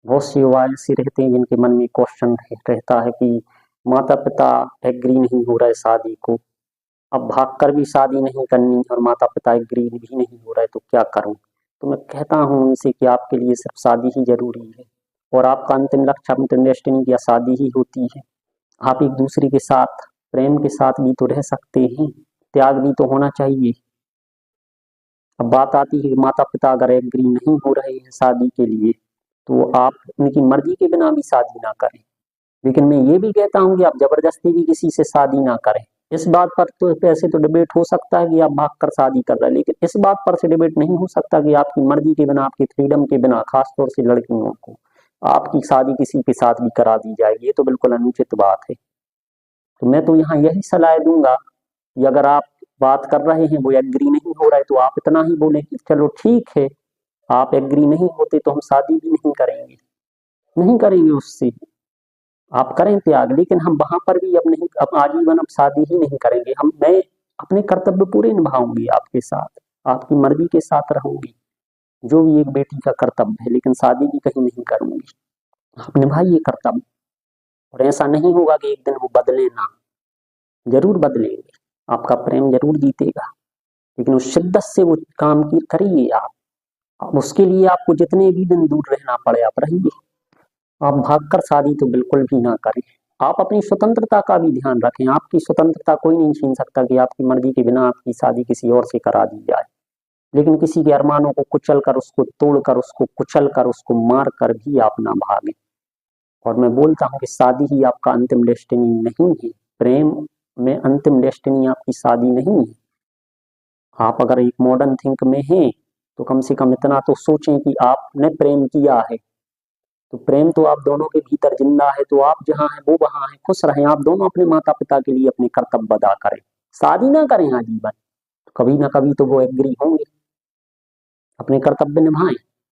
बहुत सी युवा ऐसे रहते हैं जिनके मन में क्वेश्चन रहता है कि माता पिता एग्री नहीं हो रहे शादी को, अब भागकर भी शादी नहीं करनी और माता पिता एग्री भी नहीं हो रहे तो क्या करूं। तो मैं कहता हूं उनसे कि आपके लिए सिर्फ शादी ही जरूरी है और आपका अंतिम लक्ष्य, अंतिम डेस्टिनी क्या शादी ही होती है। आप एक दूसरे के साथ प्रेम के साथ भी तो रह सकते हैं, त्याग भी तो होना चाहिए। अब बात आती है कि माता पिता अगर एग्री नहीं हो रहे हैं शादी के लिए तो आप उनकी मर्जी के बिना भी शादी ना करें, लेकिन मैं ये भी कहता हूँ कि आप जबरदस्ती भी किसी से शादी ना करें। इस बात पर तो ऐसे तो डिबेट हो सकता है कि आप भागकर शादी कर रहे हैं, लेकिन इस बात पर से डिबेट नहीं हो सकता कि आपकी मर्जी के बिना, आपकी फ्रीडम के बिना, खासतौर से लड़कियों को आपकी शादी किसी के साथ भी करा दी जाएगी। ये तो बिल्कुल अनुचित बात है। तो मैं तो यहाँ यही सलाह दूंगा कि अगर आप बात कर रहे हैं, वो एग्री नहीं हो रहा है, तो आप इतना ही बोले कि चलो ठीक है, आप एग्री नहीं होते तो हम शादी भी नहीं करेंगे, नहीं करेंगे उससे, आप करें त्याग, लेकिन हम वहां पर भी अब नहीं, अब आजीवन अब शादी ही नहीं करेंगे। मैं अपने कर्तव्य पूरे निभाऊंगी आपके साथ, आपकी मर्जी के साथ रहूंगी, जो भी एक बेटी का कर्तव्य है, लेकिन शादी भी कहीं नहीं करूंगी। आप निभाइए कर्तव्य, और ऐसा नहीं होगा कि एक दिन वो बदले ना, जरूर बदलेंगे, आपका प्रेम जरूर जीतेगा, लेकिन उस शिद्दत से वो काम की करिए आप। अब उसके लिए आपको जितने भी दिन दूर रहना पड़े आप रहिए, आप भागकर शादी तो बिल्कुल भी ना करें। आप अपनी स्वतंत्रता का भी ध्यान रखें, आपकी स्वतंत्रता कोई नहीं छीन सकता कि आपकी मर्जी के बिना आपकी शादी किसी और से करा दी जाए, लेकिन किसी के अरमानों को कुचल कर, उसको तोड़कर, उसको कुचल कर, उसको मार कर भी आप ना भागें। और मैं बोलता हूँ कि शादी ही आपका अंतिम डेस्टिनी नहीं है, प्रेम में अंतिम डेस्टिनी आपकी शादी नहीं है। आप अगर एक मॉडर्न थिंक में हैं तो कम से कम इतना तो सोचें कि आपने प्रेम किया है, तो प्रेम तो आप दोनों के भीतर जिंदा है, तो आप जहाँ हैं वो वहां हैं, खुश रहें, आप दोनों अपने माता पिता के लिए अपने कर्तव्य अदा करें, शादी ना करें आजीवन, तो कभी ना कभी तो वो एग्री होंगे, अपने कर्तव्य निभाएं।